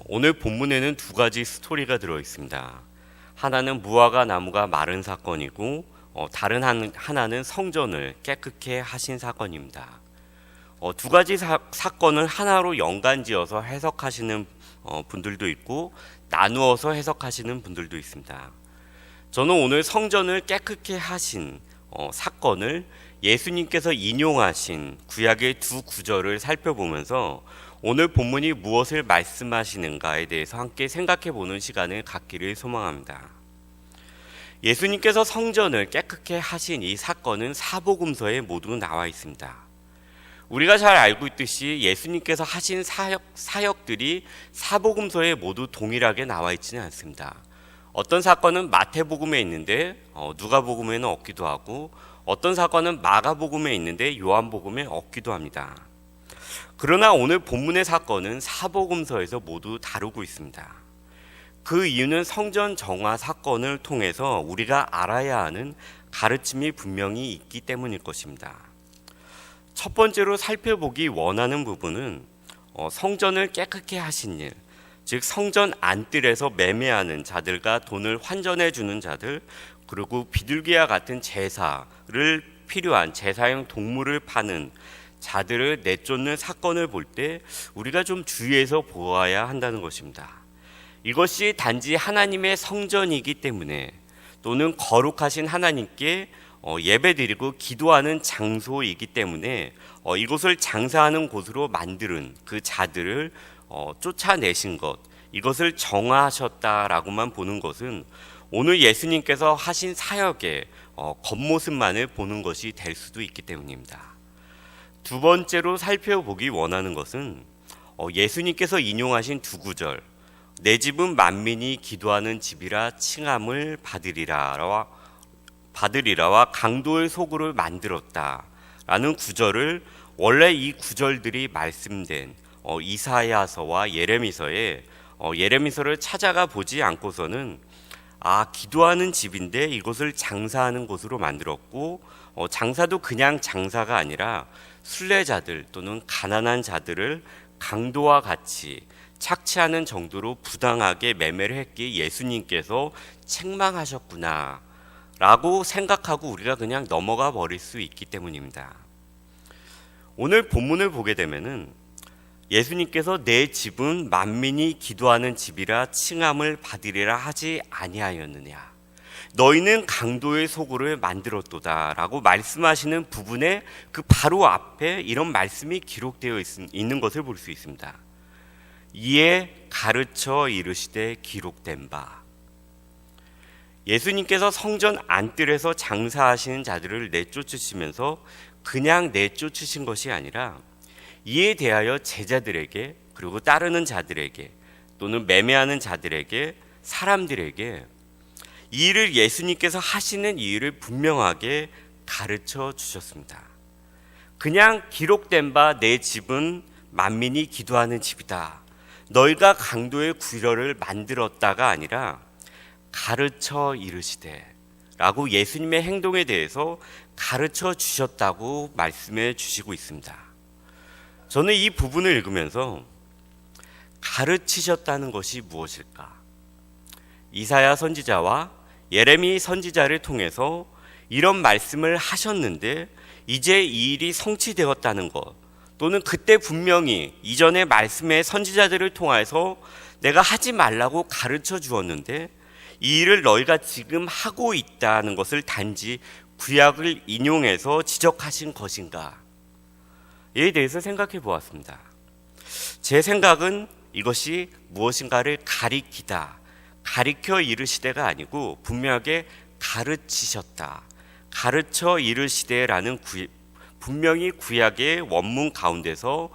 오늘 본문에는 두 가지 스토리가 들어 있습니다. 하나는 무화과 나무가 마른 사건이고 다른 하나는 성전을 깨끗게 하신 사건입니다. 두 가지 사건을 하나로 연관지어서 해석하시는 분들도 있고 나누어서 해석하시는 분들도 있습니다. 저는 오늘 성전을 깨끗게 하신 사건을 예수님께서 인용하신 구약의 두 구절을 살펴보면서 오늘 본문이 무엇을 말씀하시는가에 대해서 함께 생각해 보는 시간을 갖기를 소망합니다. 예수님께서 성전을 깨끗게 하신 이 사건은 사복음서에 모두 나와 있습니다. 우리가 잘 알고 있듯이 예수님께서 하신 사역들이 사복음서에 모두 동일하게 나와 있지는 않습니다. 어떤 사건은 마태복음에 있는데 누가복음에는 없기도 하고, 어떤 사건은 마가복음에 있는데 요한복음에 없기도 합니다. 그러나 오늘 본문의 사건은 사복음서에서 모두 다루고 있습니다. 그 이유는 성전 정화 사건을 통해서 우리가 알아야 하는 가르침이 분명히 있기 때문일 것입니다. 첫 번째로 살펴보기 원하는 부분은 성전을 깨끗게 하신 일, 즉 성전 안뜰에서 매매하는 자들과 돈을 환전해 주는 자들, 그리고 비둘기와 같은 제사를 필요한 제사용 동물을 파는 자들을 내쫓는 사건을 볼 때 우리가 좀 주의해서 보아야 한다는 것입니다. 이것이 단지 하나님의 성전이기 때문에, 또는 거룩하신 하나님께 예배드리고 기도하는 장소이기 때문에 이곳을 장사하는 곳으로 만드는 그 자들을 쫓아내신 것, 이것을 정하셨다라고만 보는 것은 오늘 예수님께서 하신 사역의 겉모습만을 보는 것이 될 수도 있기 때문입니다. 두 번째로 살펴보기 원하는 것은 예수님께서 인용하신 두 구절, 내 집은 만민이 기도하는 집이라 칭함을 받으리라와 강도의 소굴을 만들었다라는 구절을, 원래 이 구절들이 말씀된 이사야서와 예레미서에 예레미서를 찾아가 보지 않고서는 기도하는 집인데 이곳을 장사하는 곳으로 만들었고, 장사도 그냥 장사가 아니라 순례자들 또는 가난한 자들을 강도와 같이 착취하는 정도로 부당하게 매매를 했기에 예수님께서 책망하셨구나 라고 생각하고 우리가 그냥 넘어가 버릴 수 있기 때문입니다. 오늘 본문을 보게 되면은 예수님께서 내 집은 만민이 기도하는 집이라 칭함을 받으리라 하지 아니하였느냐, 너희는 강도의 소굴을 만들었도다 라고 말씀하시는 부분에 그 바로 앞에 이런 말씀이 기록되어 있는 것을 볼 수 있습니다. 이에 가르쳐 이르시되 기록된 바. 예수님께서 성전 안뜰에서 장사하시는 자들을 내쫓으시면서 그냥 내쫓으신 것이 아니라 이에 대하여 제자들에게, 그리고 따르는 자들에게, 또는 매매하는 자들에게, 사람들에게 이 일을, 예수님께서 하시는 이 일을 분명하게 가르쳐 주셨습니다. 그냥 기록된 바 내 집은 만민이 기도하는 집이다, 너희가 강도의 구려를 만들었다가 아니라 가르쳐 이르시되 라고 예수님의 행동에 대해서 가르쳐 주셨다고 말씀해 주시고 있습니다. 저는 이 부분을 읽으면서 가르치셨다는 것이 무엇일까? 이사야 선지자와 예레미 선지자를 통해서 이런 말씀을 하셨는데 이제 이 일이 성취되었다는 것, 또는 그때 분명히 이전의 말씀의 선지자들을 통해서 내가 하지 말라고 가르쳐 주었는데 이 일을 너희가 지금 하고 있다는 것을 단지 구약을 인용해서 지적하신 것인가? 이에 대해서 생각해 보았습니다. 제 생각은 이것이 무엇인가를 가리키다, 가리켜 이르시되가 아니고 분명하게 가르치셨다, 가르쳐 이르시되라는 분명히 구약의 원문 가운데서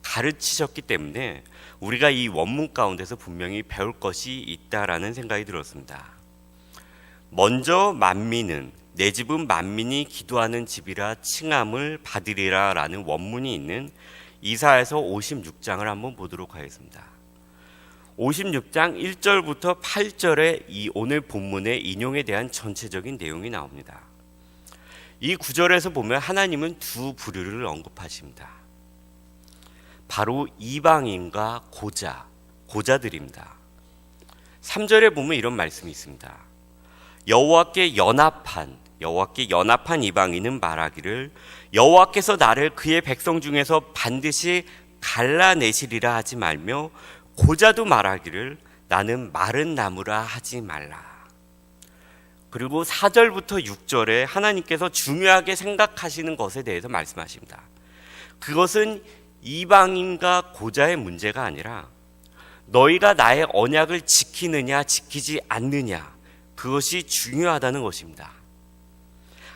가르치셨기 때문에 우리가 이 원문 가운데서 분명히 배울 것이 있다라는 생각이 들었습니다. 먼저 만민은, 내 집은 만민이 기도하는 집이라 칭함을 받으리라 라는 원문이 있는 이사야서 56장을 한번 보도록 하겠습니다. 56장 1절부터 8절에 이 오늘 본문의 인용에 대한 전체적인 내용이 나옵니다. 이 구절에서 보면 하나님은 두 부류를 언급하십니다. 바로 이방인과 고자, 고자들입니다. 3절에 보면 이런 말씀이 있습니다. 여호와께 연합한 이방인은 말하기를 여호와께서 나를 그의 백성 중에서 반드시 갈라내시리라 하지 말며 고자도 말하기를 나는 마른 나무라 하지 말라. 그리고 4절부터 6절에 하나님께서 중요하게 생각하시는 것에 대해서 말씀하십니다. 그것은 이방인과 고자의 문제가 아니라 너희가 나의 언약을 지키느냐 지키지 않느냐, 그것이 중요하다는 것입니다.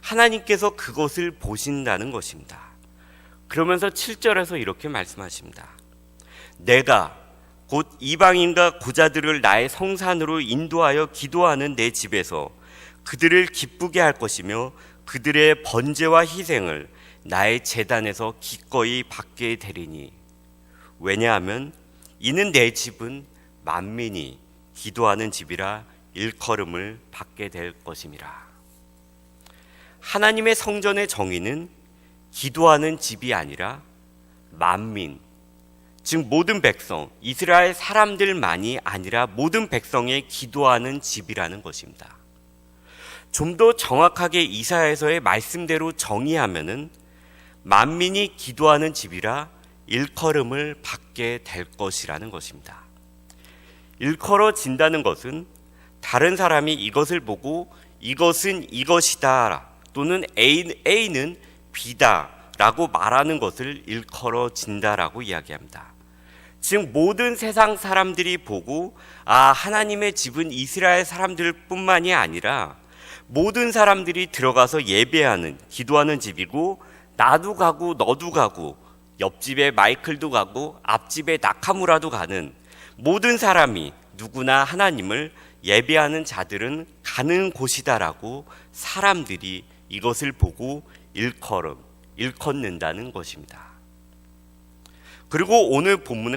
하나님께서 그것을 보신다는 것입니다. 그러면서 7절에서 이렇게 말씀하십니다. 내가 곧 이방인과 고자들을 나의 성산으로 인도하여 기도하는 내 집에서 그들을 기쁘게 할 것이며 그들의 번제와 희생을 나의 제단에서 기꺼이 받게 되리니, 왜냐하면 이는 내 집은 만민이 기도하는 집이라 일컬음을 받게 될 것임이라. 하나님의 성전의 정의는 기도하는 집이 아니라 만민, 즉 모든 백성, 이스라엘 사람들만이 아니라 모든 백성의 기도하는 집이라는 것입니다. 좀 더 정확하게 이사야서의 말씀대로 정의하면은 만민이 기도하는 집이라 일컬음을 받게 될 것이라는 것입니다. 일컬어진다는 것은 다른 사람이 이것을 보고 이것은 이것이다 또는 A는 B다 라고 말하는 것을 일컬어진다라고 이야기합니다. 즉 모든 세상 사람들이 보고 하나님의 집은 이스라엘 사람들 뿐만이 아니라 모든 사람들이 들어가서 예배하는, 기도하는 집이고, 나도 가고 너도 가고 옆집에 마이클도 가고 앞집에 나카무라도 가는 모든 사람이 누구나 하나님을 예배하는 자들은 가는 곳이다라고 사람들이 이것을 보고 일컫는다는 것입니다. 그리고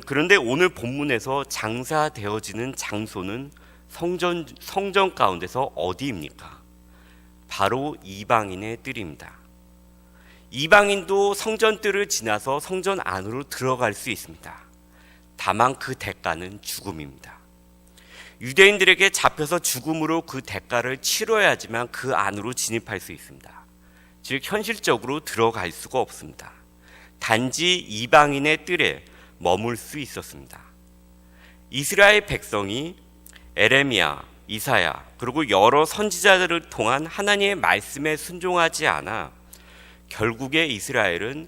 그런데 오늘 본문에서 장사되어지는 장소는 성전 가운데서 어디입니까? 바로 이방인의 뜰입니다. 이방인도 성전 뜰을 지나서 성전 안으로 들어갈 수 있습니다. 다만 그 대가는 죽음입니다. 유대인들에게 잡혀서 죽음으로 그 대가를 치러야지만 그 안으로 진입할 수 있습니다. 즉 현실적으로 들어갈 수가 없습니다. 단지 이방인의 뜰에 머물 수 있었습니다. 이스라엘 백성이 에레미야, 이사야 그리고 여러 선지자들을 통한 하나님의 말씀에 순종하지 않아 결국에 이스라엘은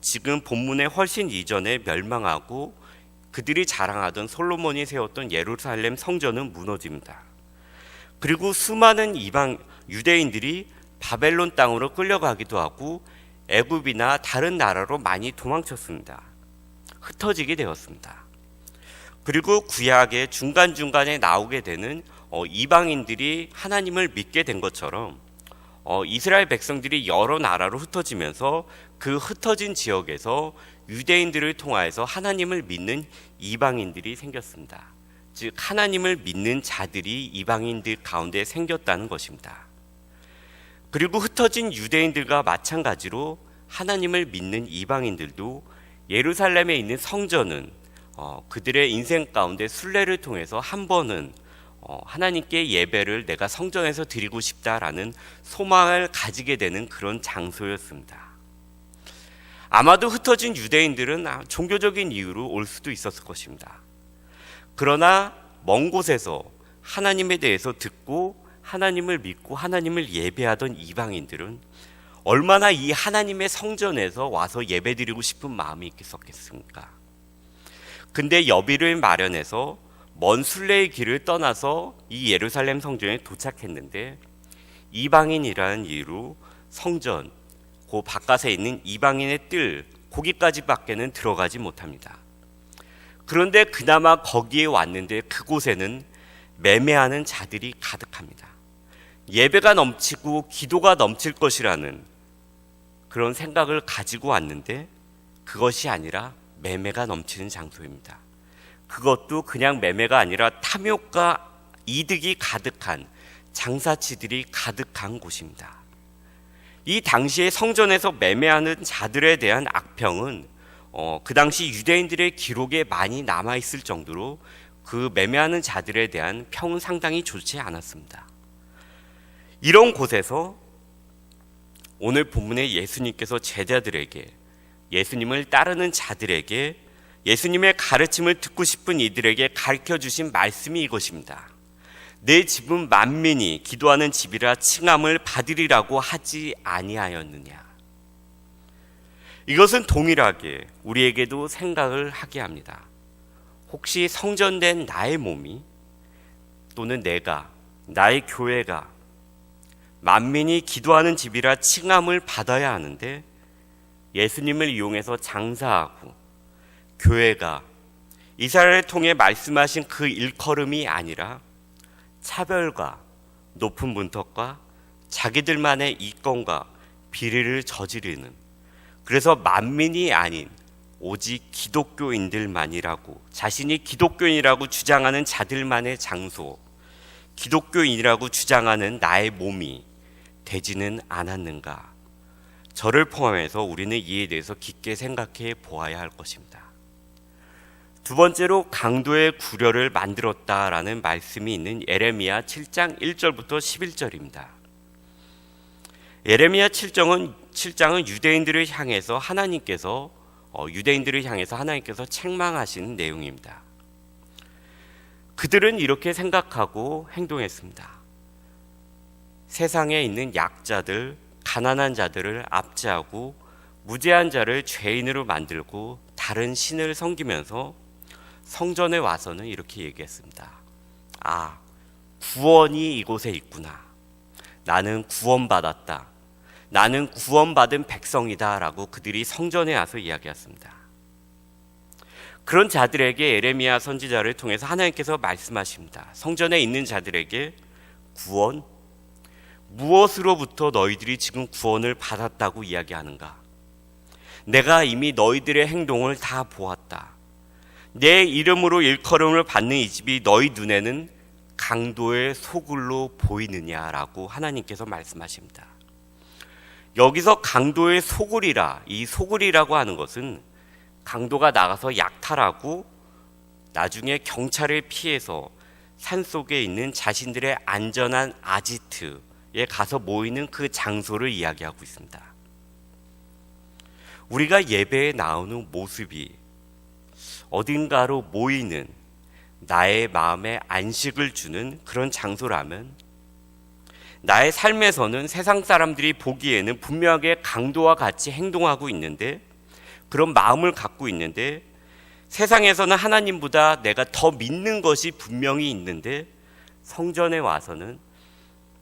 지금 본문의 훨씬 이전에 멸망하고 그들이 자랑하던 솔로몬이 세웠던 예루살렘 성전은 무너집니다. 그리고 수많은 유대인들이 바벨론 땅으로 끌려가기도 하고 애굽이나 다른 나라로 많이 도망쳤습니다. 흩어지게 되었습니다. 그리고 구약의 중간중간에 나오게 되는 이방인들이 하나님을 믿게 된 것처럼 이스라엘 백성들이 여러 나라로 흩어지면서 그 흩어진 지역에서 유대인들을 통하여서 하나님을 믿는 이방인들이 생겼습니다. 즉 하나님을 믿는 자들이 이방인들 가운데 생겼다는 것입니다. 그리고 흩어진 유대인들과 마찬가지로 하나님을 믿는 이방인들도 예루살렘에 있는 성전은 그들의 인생 가운데 순례를 통해서 한 번은 하나님께 예배를 내가 성전에서 드리고 싶다라는 소망을 가지게 되는 그런 장소였습니다. 아마도 흩어진 유대인들은 종교적인 이유로 올 수도 있었을 것입니다. 그러나 먼 곳에서 하나님에 대해서 듣고 하나님을 믿고 하나님을 예배하던 이방인들은 얼마나 이 하나님의 성전에서 와서 예배드리고 싶은 마음이 있었겠습니까? 근데 여비를 마련해서 먼 순례의 길을 떠나서 이 예루살렘 성전에 도착했는데 이방인이라는 이유로 성전, 그 바깥에 있는 이방인의 뜰, 거기까지밖에는 들어가지 못합니다. 그런데 그나마 거기에 왔는데 그곳에는 매매하는 자들이 가득합니다. 예배가 넘치고 기도가 넘칠 것이라는 그런 생각을 가지고 왔는데 그것이 아니라 매매가 넘치는 장소입니다. 그것도 그냥 매매가 아니라 탐욕과 이득이 가득한 장사치들이 가득한 곳입니다. 이 당시에 성전에서 매매하는 자들에 대한 악평은 그 당시 유대인들의 기록에 많이 남아있을 정도로 그 매매하는 자들에 대한 평은 상당히 좋지 않았습니다. 이런 곳에서 오늘 본문의 예수님께서 제자들에게, 예수님을 따르는 자들에게, 예수님의 가르침을 듣고 싶은 이들에게 가르쳐 주신 말씀이 이것입니다. 내 집은 만민이 기도하는 집이라 칭함을 받으리라고 하지 아니하였느냐. 이것은 동일하게 우리에게도 생각을 하게 합니다. 혹시 성전된 나의 몸이 또는 내가, 나의 교회가 만민이 기도하는 집이라 칭함을 받아야 하는데 예수님을 이용해서 장사하고 교회가 이스라엘을 통해 말씀하신 그 일컬음이 아니라 차별과 높은 문턱과 자기들만의 이권과 비리를 저지르는, 그래서 만민이 아닌 오직 기독교인들만이라고, 자신이 기독교인이라고 주장하는 자들만의 장소, 기독교인이라고 주장하는 나의 몸이 되지는 않았는가. 저를 포함해서 우리는 이에 대해서 깊게 생각해 보아야 할 것입니다. 두 번째로 강도의 구려를 만들었다라는 말씀이 있는 예레미야 7장 1절부터 11절입니다. 예레미야 7장은 유대인들을 향해서 하나님께서 책망하신 내용입니다. 그들은 이렇게 생각하고 행동했습니다. 세상에 있는 약자들, 가난한 자들을 압제하고 무죄한 자를 죄인으로 만들고 다른 신을 섬기면서 성전에 와서는 이렇게 얘기했습니다. 아, 구원이 이곳에 있구나. 나는 구원받았다. 나는 구원받은 백성이다 라고 그들이 성전에 와서 이야기했습니다. 그런 자들에게 예레미야 선지자를 통해서 하나님께서 말씀하십니다. 성전에 있는 자들에게 구원? 무엇으로부터 너희들이 지금 구원을 받았다고 이야기하는가? 내가 이미 너희들의 행동을 다 보았다. 내 이름으로 일컬음을 받는 이 집이 너희 눈에는 강도의 소굴로 보이느냐라고 하나님께서 말씀하십니다. 여기서 강도의 소굴이라, 이 소굴이라고 하는 것은 강도가 나가서 약탈하고 나중에 경찰을 피해서 산속에 있는 자신들의 안전한 아지트에 가서 모이는 그 장소를 이야기하고 있습니다. 우리가 예배에 나오는 모습이 어딘가로 모이는, 나의 마음에 안식을 주는 그런 장소라면 나의 삶에서는 세상 사람들이 보기에는 분명하게 강도와 같이 행동하고 있는데, 그런 마음을 갖고 있는데, 세상에서는 하나님보다 내가 더 믿는 것이 분명히 있는데 성전에 와서는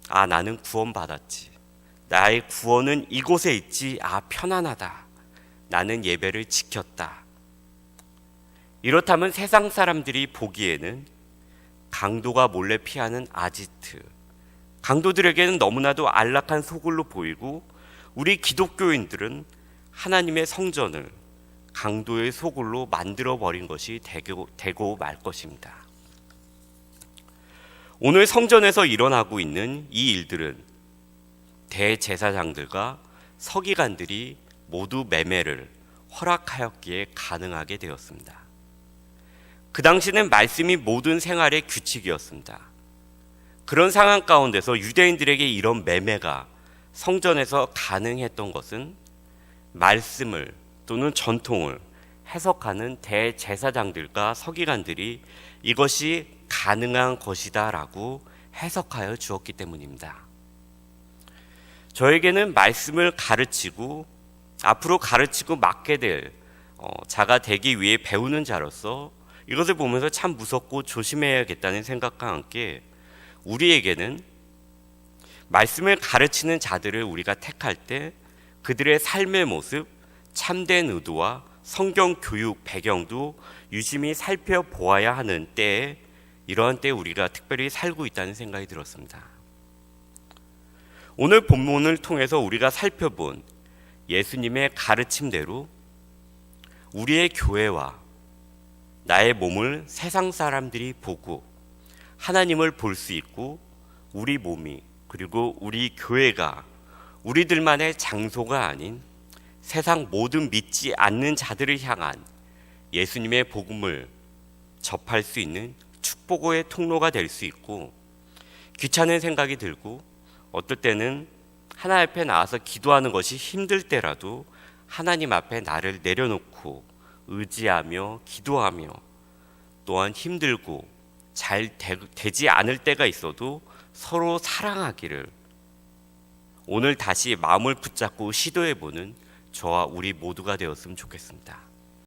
아, 나는 구원받았지. 나의 구원은 이곳에 있지. 아, 편안하다. 나는 예배를 지켰다. 이렇다면 세상 사람들이 보기에는 강도가 몰래 피하는 아지트, 강도들에게는 너무나도 안락한 소굴로 보이고, 우리 기독교인들은 하나님의 성전을 강도의 소굴로 만들어버린 것이 되고 말 것입니다. 오늘 성전에서 일어나고 있는 이 일들은 대제사장들과 서기관들이 모두 매매를 허락하였기에 가능하게 되었습니다. 그 당시는 말씀이 모든 생활의 규칙이었습니다. 그런 상황 가운데서 유대인들에게 이런 매매가 성전에서 가능했던 것은 말씀을 또는 전통을 해석하는 대제사장들과 서기관들이 이것이 가능한 것이다 라고 해석하여 주었기 때문입니다. 저에게는 말씀을 가르치고 앞으로 가르치고 맡게 될 자가 되기 위해 배우는 자로서 이것을 보면서 참 무섭고 조심해야겠다는 생각과 함께 우리에게는 말씀을 가르치는 자들을 우리가 택할 때 그들의 삶의 모습, 참된 의도와 성경 교육 배경도 유심히 살펴보아야 하는 때에, 이러한 때에 우리가 특별히 살고 있다는 생각이 들었습니다. 오늘 본문을 통해서 우리가 살펴본 예수님의 가르침대로 우리의 교회와 나의 몸을 세상 사람들이 보고 하나님을 볼 수 있고, 우리 몸이, 그리고 우리 교회가 우리들만의 장소가 아닌 세상 모든 믿지 않는 자들을 향한 예수님의 복음을 접할 수 있는 축복의 통로가 될 수 있고, 귀찮은 생각이 들고 어떨 때는 하나님 앞에 나와서 기도하는 것이 힘들 때라도 하나님 앞에 나를 내려놓고 의지하며 기도하며, 또한 힘들고 잘 되지 않을 때가 있어도 서로 사랑하기를 오늘 다시 마음을 붙잡고 시도해보는 저와 우리 모두가 되었으면 좋겠습니다.